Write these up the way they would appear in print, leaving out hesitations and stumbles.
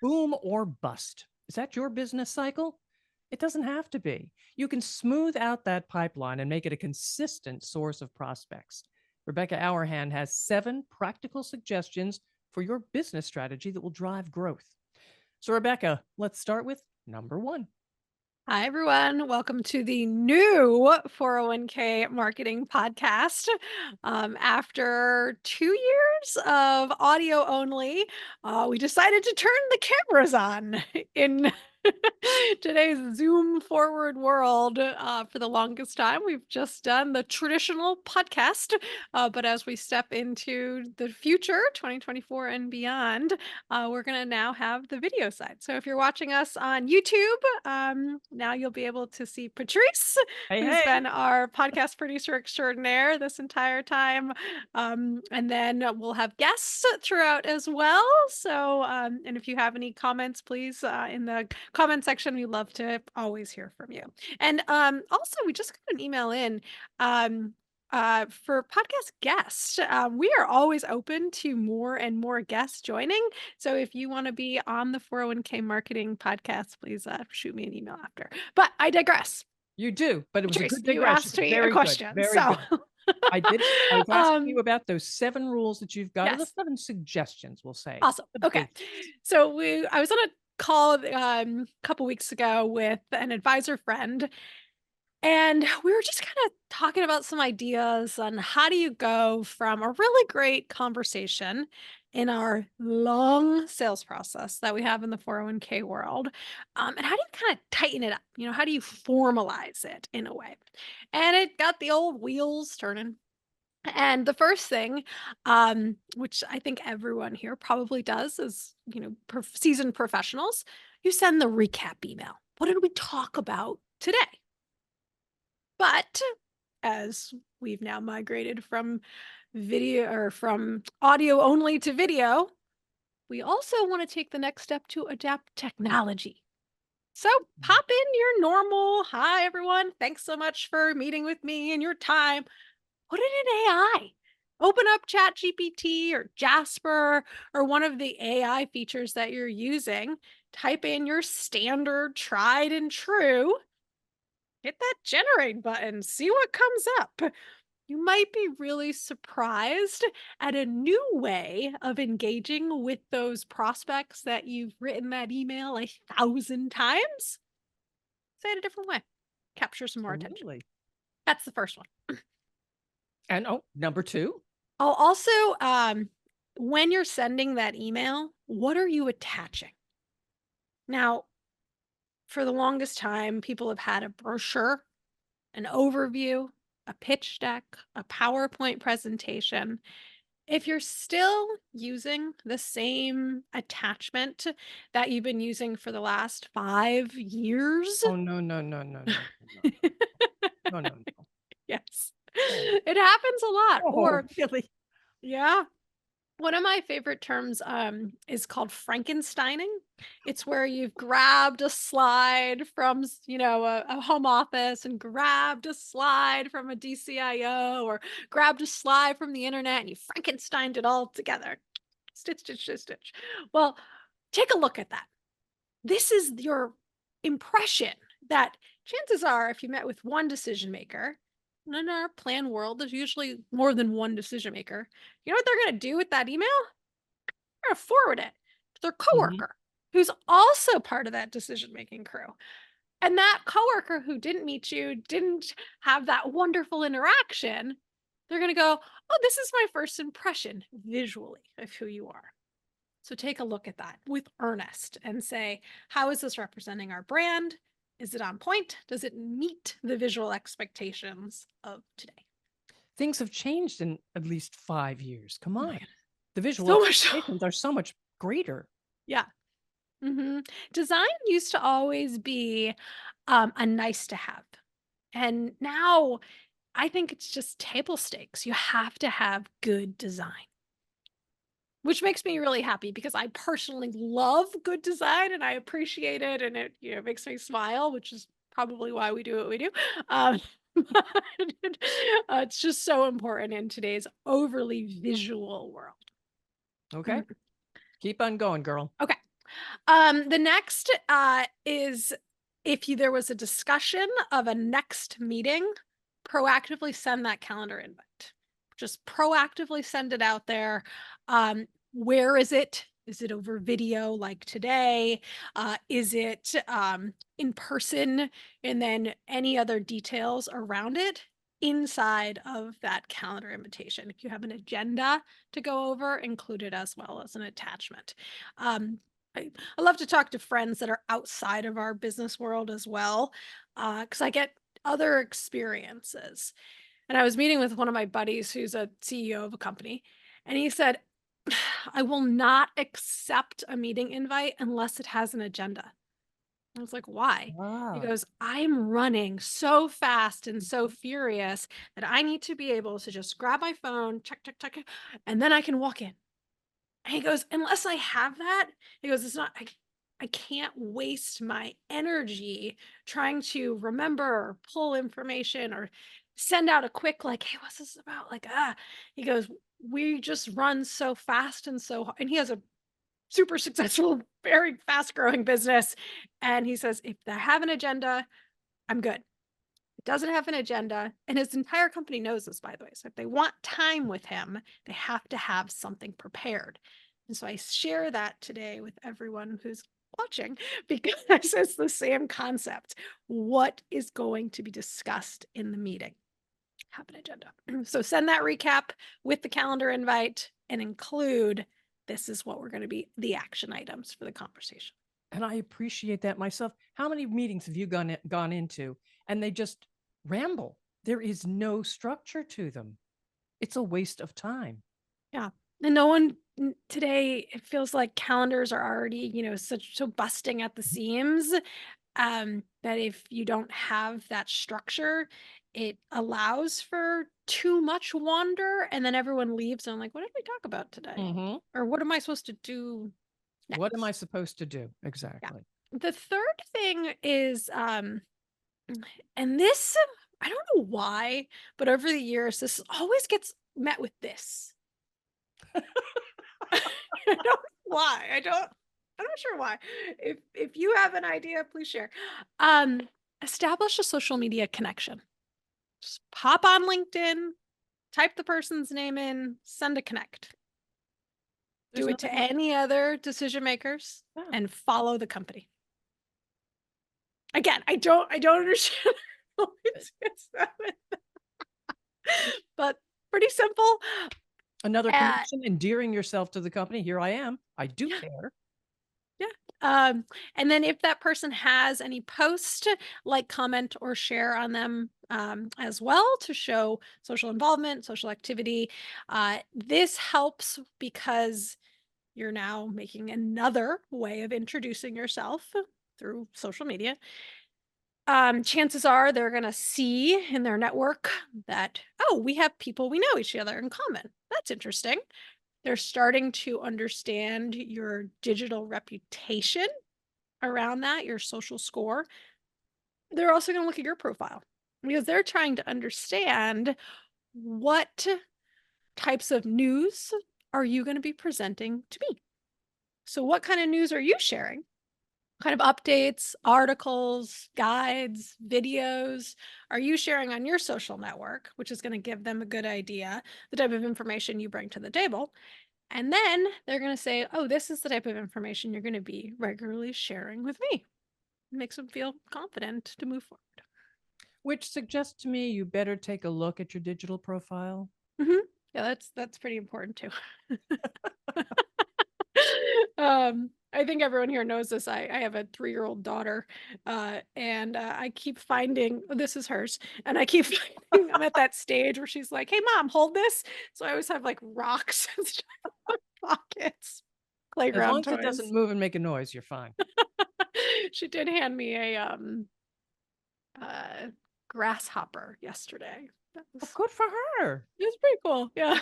Boom or bust. Is that your business cycle? It doesn't have to be. You can smooth out that pipeline and make it a consistent source of prospects. Rebecca Hourihan has 7 practical suggestions for your business strategy that will drive growth. So, Rebecca, let's start with number 1. Hi, everyone. Welcome to the new 401k marketing podcast. After 2 years of audio only, we decided to turn the cameras on in today's Zoom forward world. For the longest time, we've just done the traditional podcast. But as we step into the future, 2024 and beyond, we're going to now have the video side. So if you're watching us on YouTube, now you'll be able to see Patrice, Hey, who's hey. been our podcast producer extraordinaire this entire time. And then we'll have guests throughout as well. So, and if you have any comments, please, in the comment section, we love to always hear from you. And also, we just got an email in. For podcast guests, we are always open to more and more guests joining. So if you want to be on the 401k marketing podcast, please shoot me an email after. But I digress. You do, but it was a Patrice, good you digression. asked me a Very good. question. Very So, good. I was asking you um, about those 7 rules that you've got, or the yes, 7 suggestions, we'll say, awesome. the Okay. basics. So I was on a call a couple weeks ago with an advisor friend, and we were just kind of talking about some ideas on how do you go from a really great conversation in our long sales process that we have in the 401k world. And how do you kind of tighten it up? How do you formalize it in a way? And it got the old wheels turning. And the first thing, which I think everyone here probably does is, seasoned professionals, you send the recap email. What did we talk about today? But as we've now migrated from video or from audio only to video, we also want to take the next step to adapt technology. So pop in your normal, hi everyone, thanks so much for meeting with me and your time. Put it in AI. Open up ChatGPT or Jasper or one of the AI features that you're using. Type in your standard tried and true, hit that generate button, see what comes up. You might be really surprised at a new way of engaging with those prospects that you've written that email 1,000 times. Say it a different way, capture some more attention. Absolutely. That's the first one. And, number 2? I'll also, when you're sending that email, what are you attaching? Now, for the longest time, people have had a brochure, an overview, a pitch deck, a PowerPoint presentation. If you're still using the same attachment that you've been using for the last 5 years, Oh, no, no, no, no, no, no, no, no, no. yes, Oh. it happens a lot. Oh, Or really? yeah. One of my favorite terms is called Frankensteining. It's where you've grabbed a slide from, a home office and grabbed a slide from a DCIO or grabbed a slide from the internet and you Frankensteined it all together. Stitch, stitch, stitch, stitch. Well, take a look at that. This is your impression that chances are, if you met with one decision maker, and in our plan world, there's usually more than one decision maker. You know what they're going to do with that email? They're going to forward it to their Mhm. coworker who's also part of that decision making crew. And that coworker who didn't meet you, didn't have that wonderful interaction, they're going to go, oh, this is my first impression visually of who you are. So take a look at that with earnest and say, how is this representing our brand? Is it on point? Does it meet the visual expectations of today? Things have changed in at least 5 years. Come Oh my on. God. The visual So much. expectations are so much greater. Yeah. Design used to always be a nice to have. And now I think it's just table stakes. You have to have good design, which makes me really happy because I personally love good design and I appreciate it. And it, makes me smile, which is probably why we do what we do. Um, but, it's just so important in today's overly visual world. Okay? Mhm. Keep on going, girl. Okay. The next is if there was a discussion of a next meeting, proactively send that calendar invite. Just proactively send it out there. Where is it? Is it over video like today? Is it in person? And then any other details around it inside of that calendar invitation. If you have an agenda to go over, include it as well as an attachment. Um, I love to talk to friends that are outside of our business world as well, because I get other experiences. And I was meeting with one of my buddies who's a CEO of a company, and he said, I will not accept a meeting invite unless it has an agenda. I was like, why? He Ah, goes, I'm running so fast and so furious that I need to be able to just grab my phone, check, check, check, and then I can walk in. And he goes, "Unless I have that," he goes, "It's not I can't waste my energy trying to remember or pull information or send out a quick like, 'Hey, what's this about?'" Like, He goes, "We just run so fast and so and he has a super successful, very fast growing business, and he says, "If they have an agenda, I'm good." It doesn't have an agenda, and his entire company knows this, by the way. So if they want time with him, they have to have something prepared. And so I share that today with everyone who's watching because it's the same concept. What is going to be discussed in the meeting? Have an agenda. So send that recap with the calendar invite and include this is what we're going to be the action items for the conversation. and I appreciate that myself. How many meetings have you gone into and they just ramble? There is no structure to them. It's a waste of time. Yeah. And no one today, it feels like calendars are already, such so busting at the seams. That if you don't have that structure, it allows for too much wander and then everyone leaves and I'm like, what did we talk about today? Mhm. Or what am I supposed to do What am I next? supposed to do? Yeah. Exactly. The third thing is and this I don't know why, but over the years this always gets met with this. I don't know why. I'm not sure why. If you have an idea, please share. Um, Establish a social media connection. Just pop on LinkedIn, type the person's name in, send a connect. There's Do it to nothing. any other decision makers Yeah. and follow the company. Again, I don't understand how it gets that way, but pretty simple. Another Uh, connection, endearing yourself to the company. Here I am. I do yeah. care. Yeah. And then if that person has any post, like comment or share on them as well to show social involvement, social activity. This helps because you're now making another way of introducing yourself through social media. Chances are they're going to see in their network that, oh, we have people we know each other in common. That's interesting. They're starting to understand your digital reputation around that, your social score. They're also going to look at your profile because they're trying to understand what types of news are you going to be presenting to me. So what kind of news are you sharing? Kind of updates, articles, guides, videos are you sharing on your social network, which is going to give them a good idea the type of information you bring to the table. And then they're going to say, oh, this is the type of information you're going to be regularly sharing with me. Makes them feel confident to move forward. Which suggests to me you better take a look at your digital profile. Mhm. Yeah, that's pretty important too. I think everyone here knows this. I have a 3-year-old daughter, and I keep finding this is hers, and I keep finding I'm at that stage where she's like, "Hey, mom, hold this." So I always have like rocks and stuff in my pockets, As long playground as it doesn't toys. move and make a noise, you're fine. She did hand me a uh, grasshopper yesterday. That Oh, was good for her. it was pretty cool. Yeah.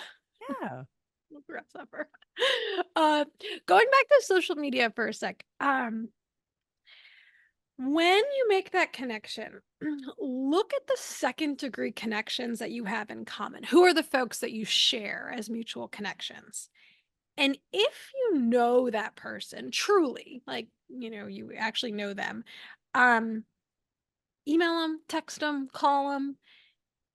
Yeah. Grasshopper. Uh, Going back to social media for a sec. When you make that connection, look at the second degree connections that you have in common. Who are the folks that you share as mutual connections? And if you know that person truly, like, you actually know them, um, email them, text them, call them.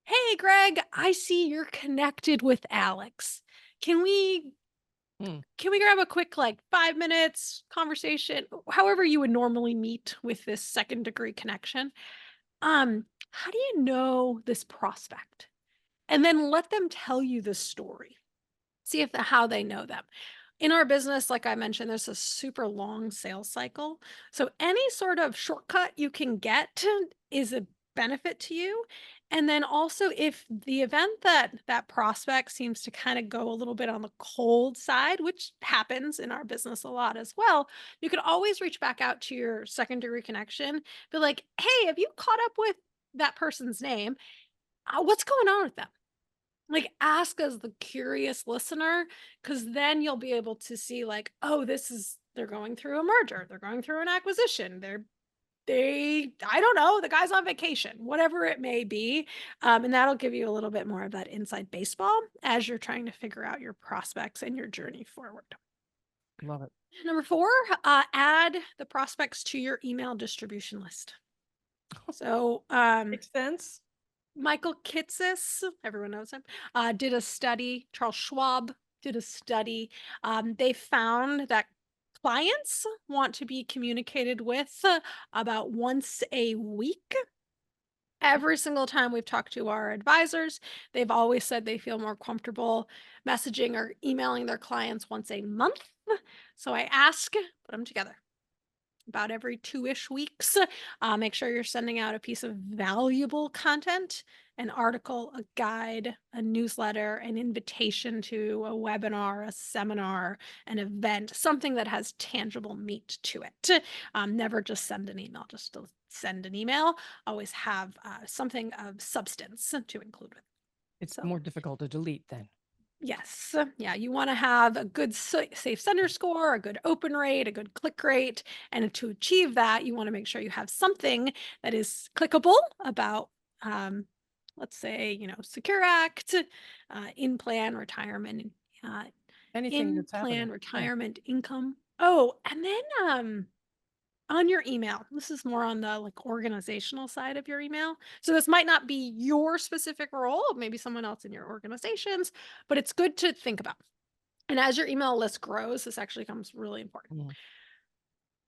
Hey, Greg, I see you're connected with Alex. Can we Hmm. can we grab a quick like 5 minutes conversation? However you would normally meet with this second degree connection. How do you know this prospect? And then let them tell you the story. See if how they know them. In our business, like I mentioned, there's a super long sales cycle. So any sort of shortcut you can get is a benefit to you. And then also if the event that that prospect seems to kind of go a little bit on the cold side, which happens in our business a lot as well, you could always reach back out to your secondary connection, be like, "Hey, have you caught up with that person's name? What's going on with them?" Like, ask as the curious listener, because then you'll be able to see, like, oh, they're going through a merger, they're going through an acquisition, I don't know, the guy's on vacation, whatever it may be. And that'll give you a little bit more of that inside baseball as you're trying to figure out your prospects and your journey forward. Love it. Number four, add the prospects to your email distribution list. So, Makes sense. Michael Kitces, everyone knows him, did a study. Charles Schwab did a study. They found that clients want to be communicated with about once a week. Every single time we've talked to our advisors, they've always said they feel more comfortable messaging or emailing their clients once a month. So I ask, put them together about every 2-ish weeks. Make sure you're sending out a piece of valuable content, an article, a guide, a newsletter, an invitation to a webinar, a seminar, an event, something that has tangible meat to it. Never just send an email, just to send an email. Always have something of substance to include with it. It's So more difficult to delete then. yes. Yeah. You want to have a good safe sender score, a good open rate, a good click rate. And to achieve that, you want to make sure you have something that is clickable about, let's say, Secure Act, in plan retirement, uh, Anything in that's plan happening. Yeah. retirement income. Oh, and then, on your email, this is more on the like organizational side of your email. So this might not be your specific role, maybe someone else in your organizations, but it's good to think about. And as your email list grows, this actually becomes really important. Mm.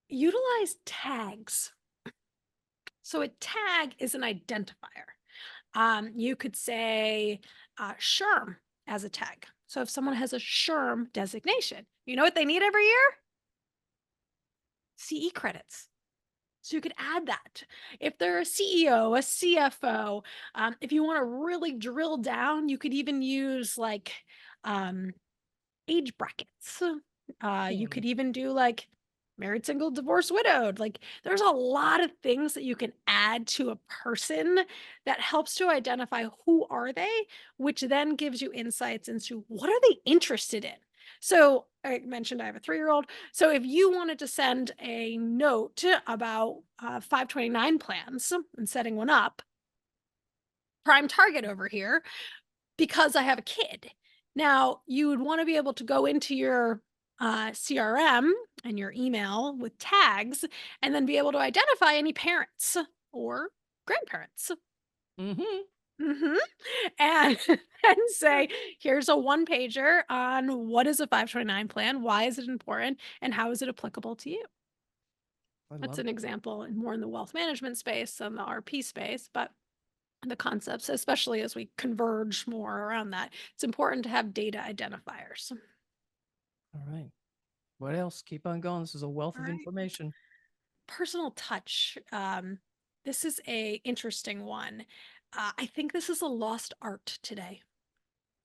Utilize tags. So a tag is an identifier. You could say SHRM as a tag. So if someone has a SHRM designation, you know what they need every year? CE credits. So you could add that. If they're a CEO, a CFO, if you want to really drill down, you could even use like um, age brackets. You Hmm. could even do like married, single, divorced, widowed. Like there's a lot of things that you can add to a person that helps to identify who are they, which then gives you insights into what are they interested in. So I mentioned I have a 3-year-old. So if you wanted to send a note about 529 plans and setting one up, prime target over here, because I have a kid. Now, you would want to be able to go into your CRM and your email with tags and then be able to identify any parents or grandparents. Mm-hmm. Mhm. And and say, here's a one pager on what is a 529 plan, why is it important, and how is it applicable to you? I That's love an it. example and more in the wealth management space than the RP space, but the concepts, especially as we converge more around that, it's important to have data identifiers. All right. What else? Keep on going. This is a wealth All of right. information. Personal touch. This is a interesting one. I think this is a lost art today.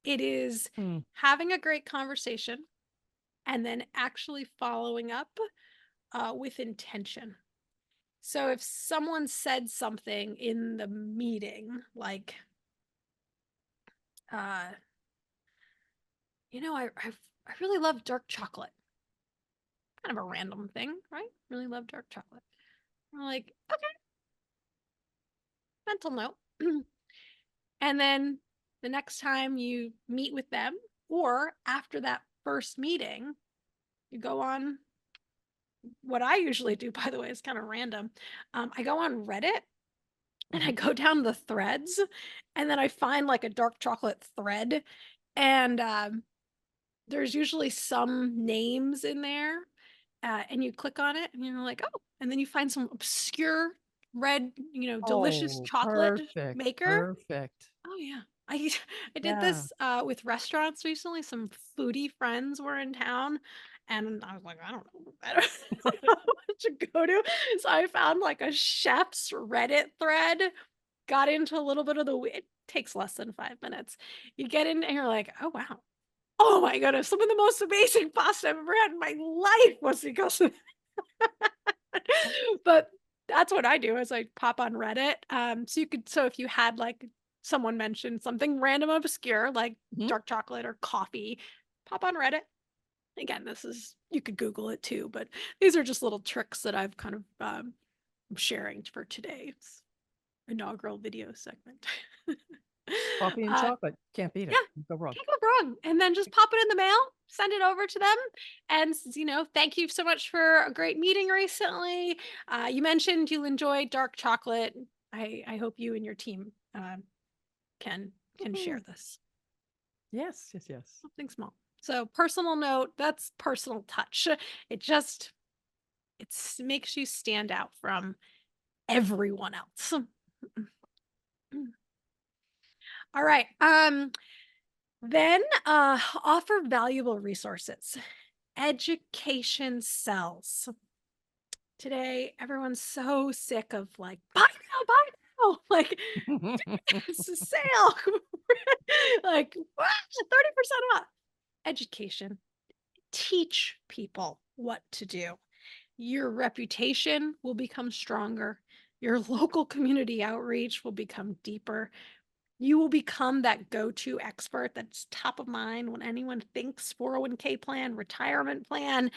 It is Hmm. having a great conversation and then actually following up with intention. So if someone said something in the meeting, like, uh, I really love dark chocolate. Kind of a random thing, right? Really love dark chocolate. We're like, okay, mental note. And then the next time you meet with them or after that first meeting, you go on what I usually do, by the way, is kind of random. I go on Reddit and I Mhm. go down the threads and then I find like a dark chocolate thread and there's usually some names in there, and you click on it and you're like, "Oh," and then you find some obscure red, delicious Oh, chocolate perfect, maker. perfect. Oh, yeah. I I did Yeah. this, with restaurants recently. Some foodie friends were in town, and I was like, I don't know what to go to." So I found, like, a chef's Reddit thread, got into a little bit of the it takes less than 5 minutes. You get in and you're like, "Oh, wow. Oh my goodness, some of the most amazing pasta I've ever had in my life was because of" but that's what I do is I pop on Reddit. So if you had like someone mention something random obscure like Mhm. dark chocolate or coffee, pop on Reddit. Again, this is you could Google it too, but these are just little tricks that I've kind of sharing for today's inaugural video segment. Coffee and uh, chocolate, can't beat yeah, it. Can't go wrong. can't go wrong. And then just pop it in the mail, send it over to them. And, thank you so much for a great meeting recently. You mentioned you enjoy dark chocolate. I hope you and your team can share Mhm. this. Yes, yes, yes. Something small. So personal note, that's personal touch. It just makes you stand out from everyone else. All right. Then offer valuable resources. Education sells. Today, everyone's so sick of like, buy now, buy now. Like, it's a sale. Like, 30% off. Education. Teach people what to do. Your reputation will become stronger. Your local community outreach will become deeper. You will become that go-to expert that's top of mind when anyone thinks 401k plan, retirement plan,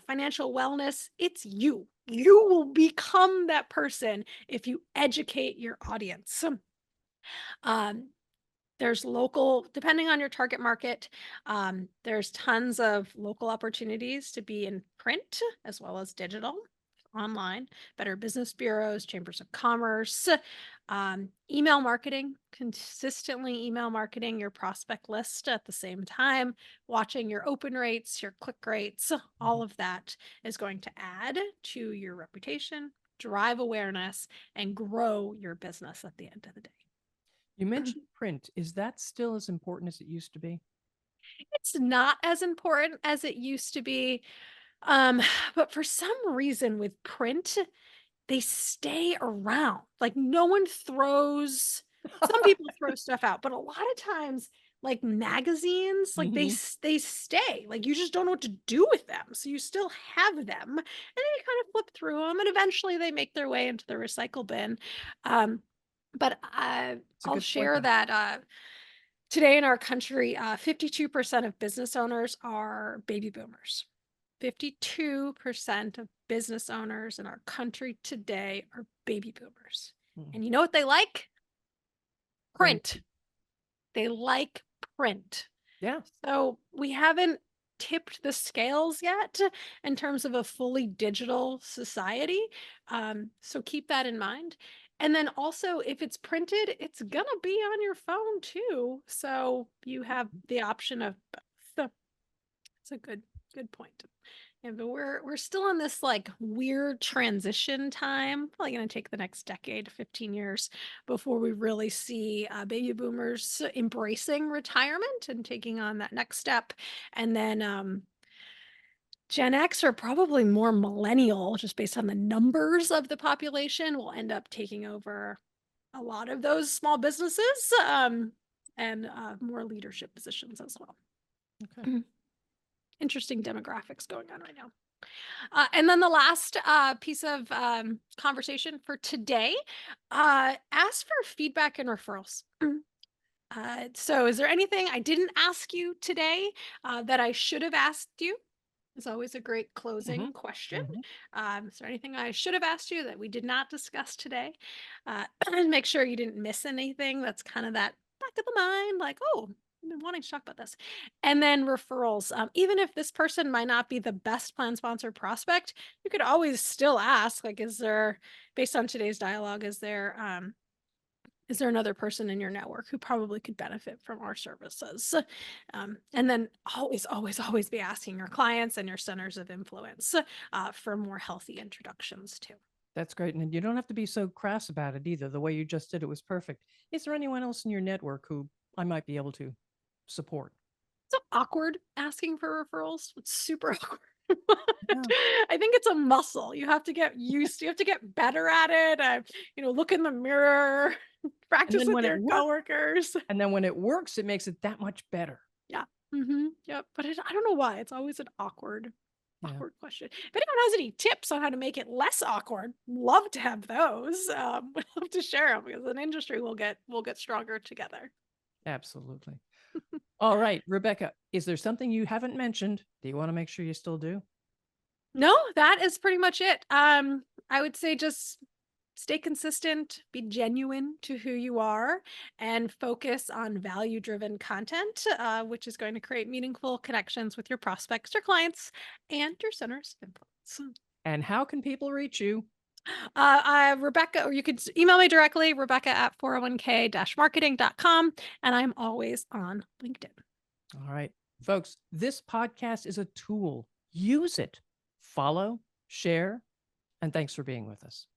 financial wellness. It's you. You will become that person if you educate your audience. Um, there's local, depending on your target market, there's tons of local opportunities to be in print as well as digital, online, better business bureaus, chambers of commerce, email marketing, consistently email marketing your prospect list at the same time, watching your open rates, your click rates, all of that is going to add to your reputation, drive awareness, and grow your business at the end of the day. You mentioned print. Is that still as important as it used to be? It's not as important as it used to be, um, but for some reason with print, they stay around. Like, no one throws some people throw stuff out, but a lot of times, like, magazines, like, Mhm. they stay. Like, you just don't know what to do with them, so you still have them, and then you kind of flip through them, and eventually they make their way into the recycle bin. Um, but It's a I'll good point, share though. that, today in our country, 52% of business owners are baby boomers. 52% of business owners in our country today are baby boomers. Mm. And you know what they like? Print. Print. They like print. Yeah. So we haven't tipped the scales yet in terms of a fully digital society. So keep that in mind. And then also, if it's printed, it's going to be on your phone too. So you have the option of both. It's a good point. Yeah, but we're still in this like weird transition time. Probably going to take the next decade, 15 years, before we really see baby boomers embracing retirement and taking on that next step. And then Gen X are probably more millennial, just based on the numbers of the population, will end up taking over a lot of those small businesses and more leadership positions as well. Okay. Interesting demographics going on right now. And then the last piece of conversation for today, ask for feedback and referrals. So, is there anything I didn't ask you today that I should have asked you? It's always a great closing Mhm. question. Mhm. Is there anything I should have asked you that we did not discuss today? And make sure you didn't miss anything. That's kind of that back of the mind, like, oh, I've been wanting to talk about this. And then referrals. Even if this person might not be the best plan sponsor prospect, you could always still ask, like, is there, based on today's dialogue, is there another person in your network who probably could benefit from our services? And then always, always, always be asking your clients and your centers of influence for more healthy introductions too. That's great. And you don't have to be so crass about it either. The way you just did it was perfect. Is there anyone else in your network who I might be able to support? It's awkward asking for referrals. It's super awkward. Yeah. I think it's a muscle. You have to get used to, you have to get better at it. Look in the mirror, And practice then with when it your works, coworkers. and then when it works, it makes it that much better. Yeah. Yep. But I don't know why. It's always an Yeah, awkward question. If anyone has any tips on how to make it less awkward, love to have those. Would love to share them because an industry will get stronger together. absolutely. All right, Rebecca, is there something you haven't mentioned? Do you want to make sure you still do? No, that is pretty much it. I would say just stay consistent, be genuine to who you are, and focus on value driven content, which is going to create meaningful connections with your prospects, your clients, and your centers of influence. And how can people reach you? Rebecca, or you could email me directly, Rebecca at 401k-marketing.com. And I'm always on LinkedIn. All right, folks, this podcast is a tool. Use it. Follow, share, and thanks for being with us.